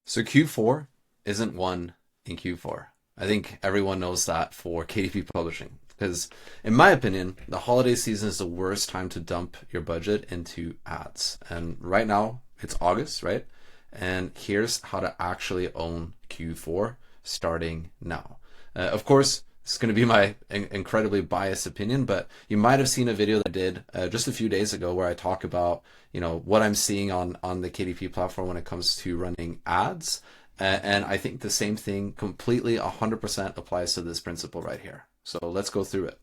So Q4 isn't one in Q4. I think everyone knows that for KDP publishing. Because, in my opinion, the holiday season is the worst time to dump your budget into ads. And right now, it's August, right? And here's how to actually own Q4 starting now. Of course, it's going to be my incredibly biased opinion, but you might have seen a video that I did just a few days ago where I talk about, what I'm seeing on the KDP platform when it comes to running ads. And I think the same thing completely 100% applies to this principle right here. So let's go through it.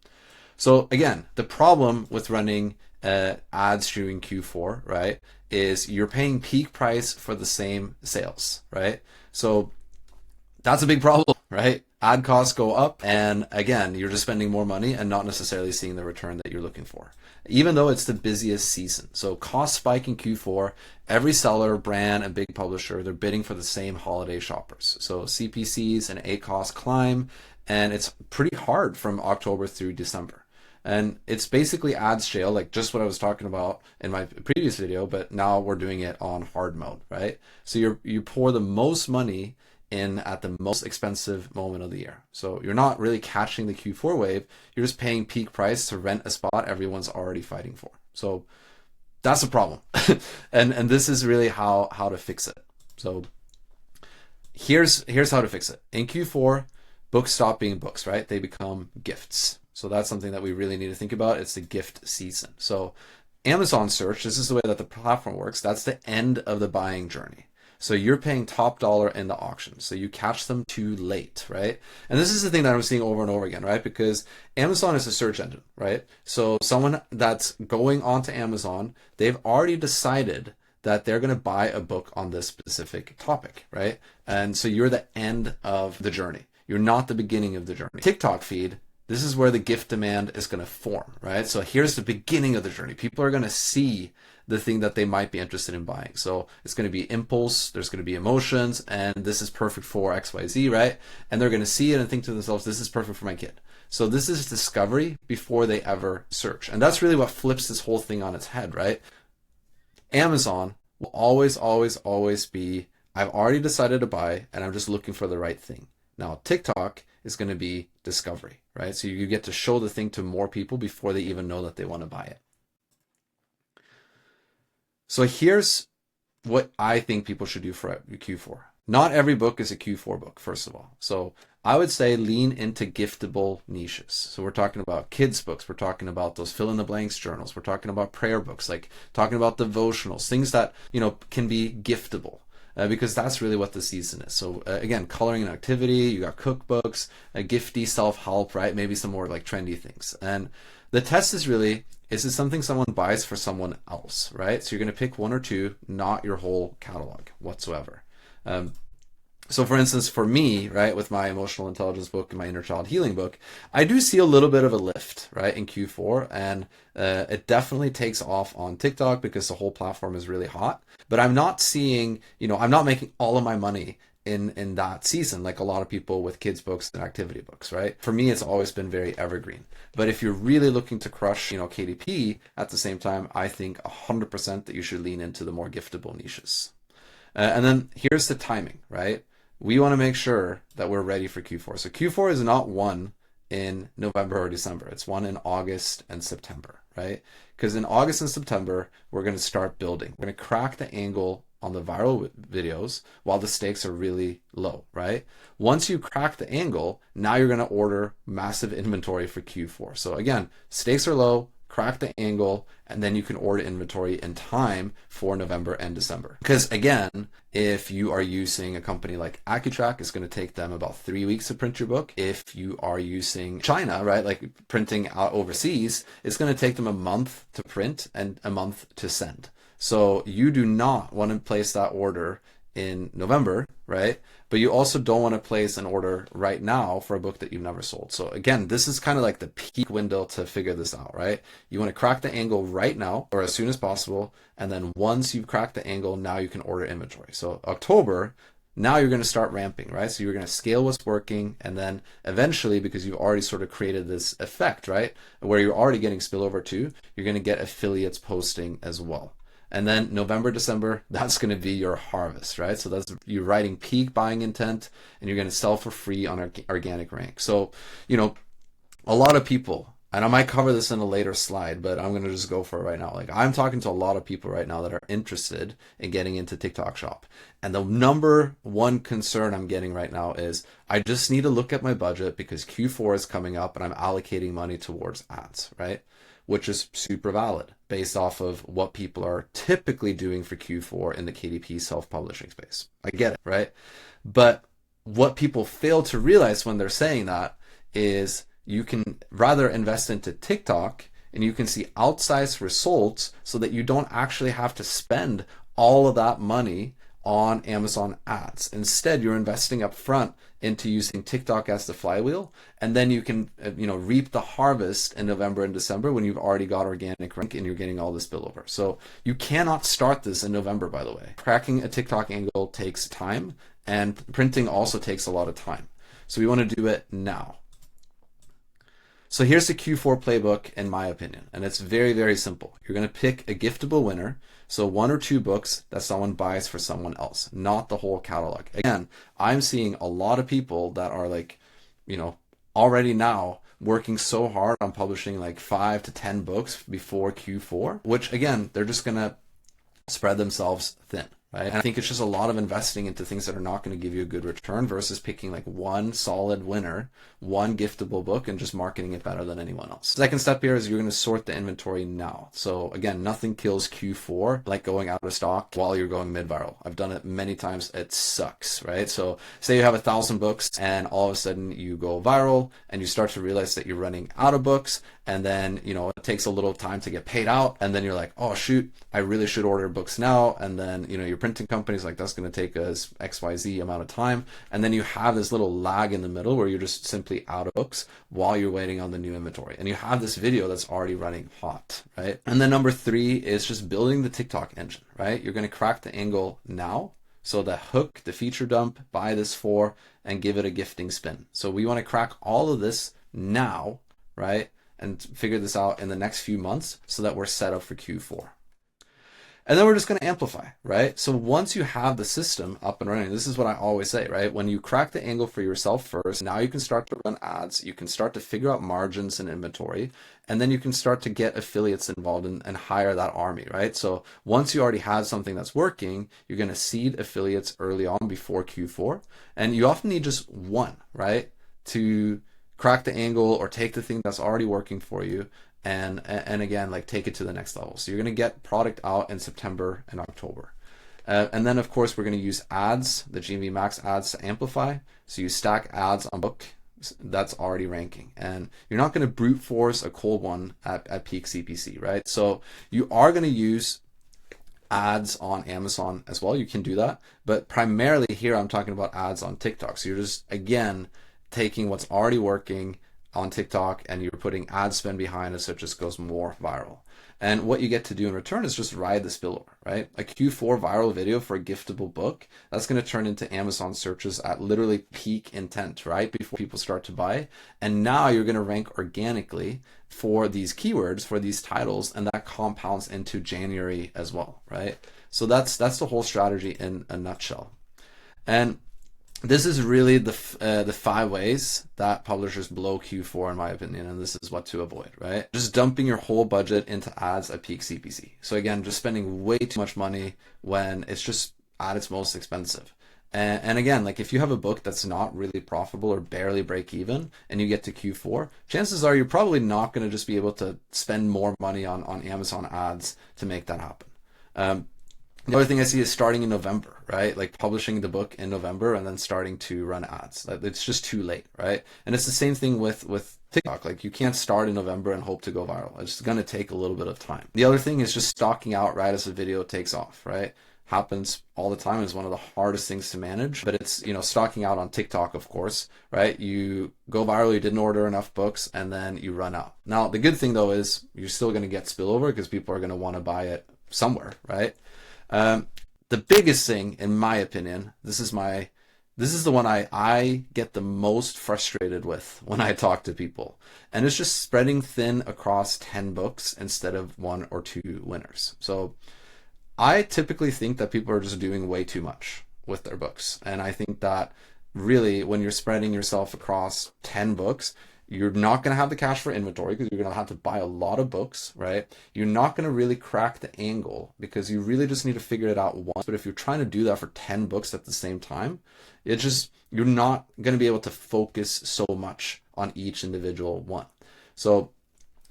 So again, the problem with running ads during Q4, right, is you're paying peak price for the same sales, right? So that's a big problem, right? Ad costs go up, and again, you're just spending more money and not necessarily seeing the return that you're looking for, even though it's the busiest season. So cost spike in Q4, every seller, brand, and big publisher, they're bidding for the same holiday shoppers. So CPCs and ACoS climb, and it's pretty hard from October through December. And it's basically ads jail, like just what I was talking about in my previous video, but now we're doing it on hard mode, right? So you pour the most money in at the most expensive moment of the year. So you're not really catching the Q4 wave. You're just paying peak price to rent a spot everyone's already fighting for. So that's a problem. and this is really how to fix it. So here's how to fix it. In Q4, books stop being books, right? They become gifts. So that's something that we really need to think about. It's the gift season. So Amazon search, this is the way that the platform works. That's the end of the buying journey. So you're paying top dollar in the auction. So you catch them too late, right? And this is the thing that I'm seeing over and over again, right? Because Amazon is a search engine, right? So someone that's going onto Amazon, they've already decided that they're going to buy a book on this specific topic, right? And so you're the end of the journey. You're not the beginning of the journey. TikTok feed, this is where the gift demand is going to form, right? So here's the beginning of the journey. People are going to see the thing that they might be interested in buying. So it's going to be impulse, there's going to be emotions, and this is perfect for XYZ, right? And they're going to see it and think to themselves, this is perfect for my kid. So this is discovery before they ever search. And that's really what flips this whole thing on its head, right? Amazon will always, always, always be, I've already decided to buy and I'm just looking for the right thing. Now, TikTok is going to be discovery, right? So you get to show the thing to more people before they even know that they want to buy it. So here's what I think people should do for Q4. Not every book is a Q4 book, first of all. So I would say lean into giftable niches. So we're talking about kids books. We're talking about those fill in the blanks journals. We're talking about prayer books, like talking about devotionals, things that, can be giftable. Because that's really what the season is. So again, coloring and activity, you got cookbooks, a gifty self-help, right? Maybe some more like trendy things. And the test is really, is it something someone buys for someone else, right? So you're going to pick one or two, not your whole catalog whatsoever. So for instance, for me, right, with my emotional intelligence book and my inner child healing book, I do see a little bit of a lift, right, in Q4, and it definitely takes off on TikTok because the whole platform is really hot. But I'm not seeing, I'm not making all of my money in that season, like a lot of people with kids books and activity books, right? For me, it's always been very evergreen. But if you're really looking to crush, KDP at the same time, I think 100% that you should lean into the more giftable niches. And then here's the timing, right? We want to make sure that we're ready for Q4. So Q4 is not one in November or December. It's one in August and September, right? Because in August and September, we're going to start building. We're going to crack the angle on the viral videos while the stakes are really low, right? Once you crack the angle, now you're going to order massive inventory for Q4. So again, stakes are low, crack the angle, and then you can order inventory in time for November and December. Because again, if you are using a company like AccuTrack, it's going to take them about 3 weeks to print your book. If you are using China, right, like printing out overseas, it's going to take them a month to print and a month to send. So you do not want to place that order in November, right? But you also don't want to place an order right now for a book that you've never sold. So again, this is kind of like the peak window to figure this out, right? You want to crack the angle right now or as soon as possible. And then once you've cracked the angle, now you can order inventory. So October, now you're going to start ramping, right? So you're going to scale what's working. And then eventually, because you've already sort of created this effect, right? Where you're already getting spillover too, you're going to get affiliates posting as well. And then November, December, that's going to be your harvest, right? So that's you're writing peak buying intent, and you're going to sell for free on organic rank. So, you know, a lot of people, and I might cover this in a later slide, but I'm going to just go for it right now. Like, I'm talking to a lot of people right now that are interested in getting into TikTok Shop. And the number one concern I'm getting right now is I just need to look at my budget because Q4 is coming up and I'm allocating money towards ads, right? Which is super valid based off of what people are typically doing for Q4 in the KDP self-publishing space. I get it, right? But what people fail to realize when they're saying that is you can rather invest into TikTok and you can see outsized results so that you don't actually have to spend all of that money on Amazon ads. Instead, you're investing up front into using TikTok as the flywheel, and then you can reap the harvest in November and December when you've already got organic rank and you're getting all this spillover. So you cannot start this in November, by the way. Cracking a TikTok angle takes time, and printing also takes a lot of time. So we want to do it now. So here's the Q4 playbook in my opinion, and it's very, very simple. You're going to pick a giftable winner, so 1 or 2 books that someone buys for someone else, not the whole catalog. Again, I'm seeing a lot of people that are like, already now working so hard on publishing like 5 to 10 books before Q4, which again, they're just going to spread themselves thin. Right? And I think it's just a lot of investing into things that are not going to give you a good return versus picking like one solid winner, one giftable book, and just marketing it better than anyone else. Second step here is you're going to sort the inventory now. So again, nothing kills Q4 like going out of stock while you're going mid-viral. I've done it many times. It sucks, right? So say you have 1,000 books and all of a sudden you go viral and you start to realize that you're running out of books, and then it takes a little time to get paid out, and then you're like, oh shoot, I really should order books now, and then your printing company's like, that's going to take us XYZ amount of time, and then you have this little lag in the middle where you're just simply out of books while you're waiting on the new inventory, and you have this video that's already running hot, right? And then number 3 is just building the TikTok engine, right? You're going to crack the angle now. So the hook, the feature dump, buy this for, and give it a gifting spin. So we want to crack all of this now, right? And figure this out in the next few months so that we're set up for Q4. And then we're just going to amplify, right? So once you have the system up and running, this is what I always say, right? When you crack the angle for yourself first, now you can start to run ads, you can start to figure out margins and inventory, and then you can start to get affiliates involved and hire that army, right? So once you already have something that's working, you're going to seed affiliates early on before Q4. And you often need just one, right? To crack the angle or take the thing that's already working for you and again, like take it to the next level. So you're going to get product out in September and October. And then of course we're going to use ads, the GMV max ads to amplify. So you stack ads on book that's already ranking, and you're not going to brute force a cold one at peak CPC, right? So you are going to use ads on Amazon as well. You can do that, but primarily here I'm talking about ads on TikTok. So you're just, again, taking what's already working on TikTok and you're putting ad spend behind it so it just goes more viral. And what you get to do in return is just ride the spillover, right? A Q4 viral video for a giftable book, that's going to turn into Amazon searches at literally peak intent, right? Before people start to buy. And now you're going to rank organically for these keywords, for these titles, and that compounds into January as well, right? So that's the whole strategy in a nutshell. And this is really the 5 ways that publishers blow Q4 in my opinion, and this is what to avoid, right? Just dumping your whole budget into ads at peak CPC. So again, just spending way too much money when it's just at its most expensive. And again, like if you have a book that's not really profitable or barely break even and you get to Q4, chances are you're probably not going to just be able to spend more money on Amazon ads to make that happen. The other thing I see is starting in November, right? Like publishing the book in November and then starting to run ads. It's just too late, right? And it's the same thing with TikTok. Like you can't start in November and hope to go viral. It's going to take a little bit of time. The other thing is just stocking out right as the video takes off, right? Happens all the time. Is one of the hardest things to manage, but it's, stocking out on TikTok, of course, right? You go viral, you didn't order enough books, and then you run out. Now, the good thing though is you're still going to get spillover because people are going to want to buy it somewhere, right? The biggest thing, in my opinion, this is the one I get the most frustrated with when I talk to people, and it's just spreading thin across 10 books instead of 1 or 2 winners. So I typically think that people are just doing way too much with their books. And I think that really when you're spreading yourself across 10 books, you're not going to have the cash for inventory because you're going to have to buy a lot of books, right? You're not going to really crack the angle because you really just need to figure it out once. But if you're trying to do that for 10 books at the same time, you're not going to be able to focus so much on each individual one. So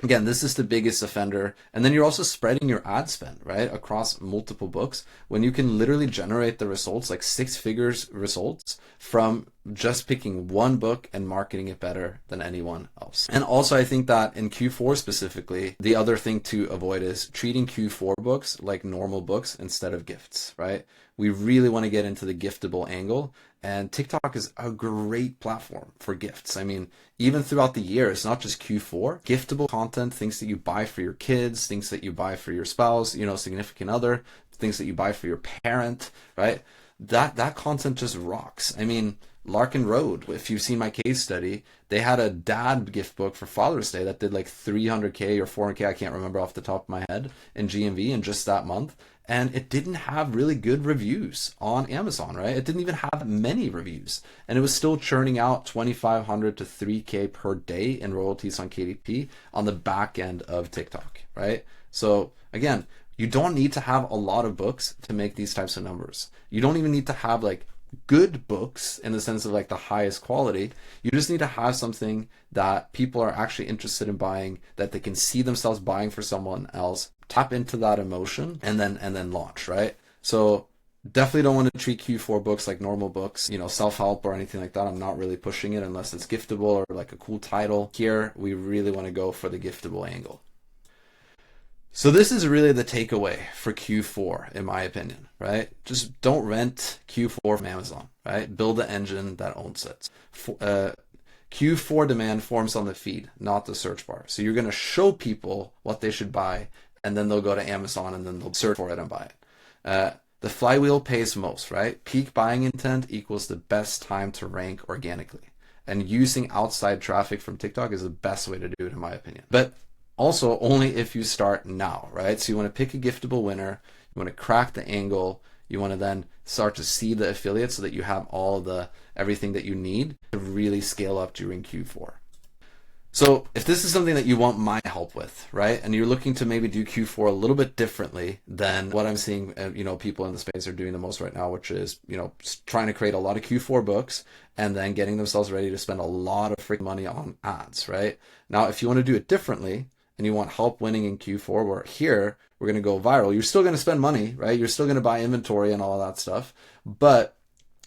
again, this is the biggest offender. And then you're also spreading your ad spend, right, across multiple books when you can literally generate the results, like 6 figures results from just picking one book and marketing it better than anyone else. And also, I think that in Q4 specifically, the other thing to avoid is treating Q4 books like normal books instead of gifts, right? We really want to get into the giftable angle. And TikTok is a great platform for gifts. I mean, even throughout the year, it's not just Q4. Giftable content, things that you buy for your kids, things that you buy for your spouse, significant other, things that you buy for your parent, right? That content just rocks. I mean, Larkin Road, if you've seen my case study, they had a dad gift book for Father's Day that did like 300K or 400K, I can't remember off the top of my head, in GMV in just that month. And it didn't have really good reviews on Amazon, right? It didn't even have many reviews. And it was still churning out 2,500 to 3K per day in royalties on KDP on the back end of TikTok, right? So again, you don't need to have a lot of books to make these types of numbers. You don't even need to have like good books in the sense of like the highest quality. You just need to have something that people are actually interested in buying, that they can see themselves buying for someone else, tap into that emotion, and then launch, right? So definitely don't want to treat Q4 books like normal books, self-help or anything like that. I'm not really pushing it unless it's giftable or like a cool title. Here, we really want to go for the giftable angle. So this is really the takeaway for Q4, in my opinion, right? Just don't rent Q4 from Amazon, right? Build the engine that owns it. Q4 demand forms on the feed, not the search bar. So you're going to show people what they should buy, and then they'll go to Amazon and then they'll search for it and buy it. The flywheel pays most, right? Peak buying intent equals the best time to rank organically. And using outside traffic from TikTok is the best way to do it, in my opinion. But also only if you start now, right? So you want to pick a giftable winner, you want to crack the angle, you want to then start to see the affiliates so that you have everything that you need to really scale up during Q4. So if this is something that you want my help with, right, and you're looking to maybe do Q4 a little bit differently than what I'm seeing, people in the space are doing the most right now, which is, trying to create a lot of Q4 books and then getting themselves ready to spend a lot of freaking money on ads, right? Now, if you want to do it differently, and you want help winning in Q4, we're going to go viral. You're still going to spend money, right? You're still going to buy inventory and all of that stuff, but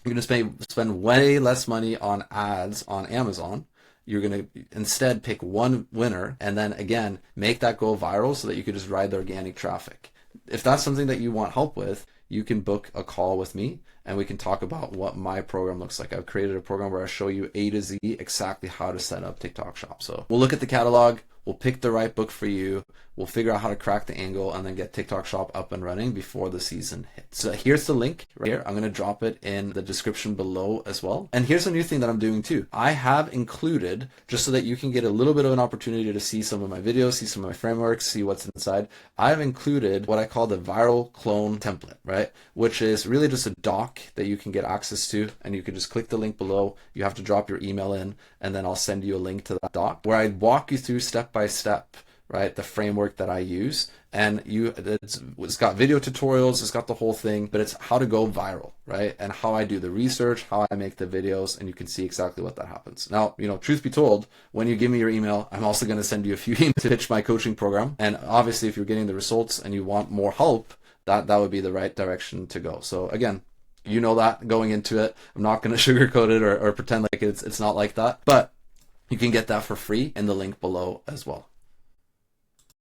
you're going to spend way less money on ads on Amazon. You're going to instead pick one winner and then again, make that go viral so that you could just ride the organic traffic. If that's something that you want help with, you can book a call with me and we can talk about what my program looks like. I've created a program where I show you A to Z exactly how to set up TikTok Shop. So we'll look at the catalog. We'll pick the right book for you. We'll figure out how to crack the angle and then get TikTok Shop up and running before the season hits. So here's the link right here. I'm going to drop it in the description below as well. And here's a new thing that I'm doing too. I have included, just so that you can get a little bit of an opportunity to see some of my videos, see some of my frameworks, see what's inside. I've included what I call the viral clone template, right? Which is really just a doc that you can get access to, and you can just click the link below. You have to drop your email in, and then I'll send you a link to that doc where I walk you through step by step, right, the framework that I use. And it's got video tutorials, it's got the whole thing, but it's how to go viral, right? And how I do the research, how I make the videos, and you can see exactly what that happens. Now, truth be told, when you give me your email, I'm also going to send you a few emails to pitch my coaching program. And obviously, if you're getting the results and you want more help, that would be the right direction to go. So again, that going into it, I'm not going to sugarcoat it or pretend like it's not like that, but you can get that for free in the link below as well.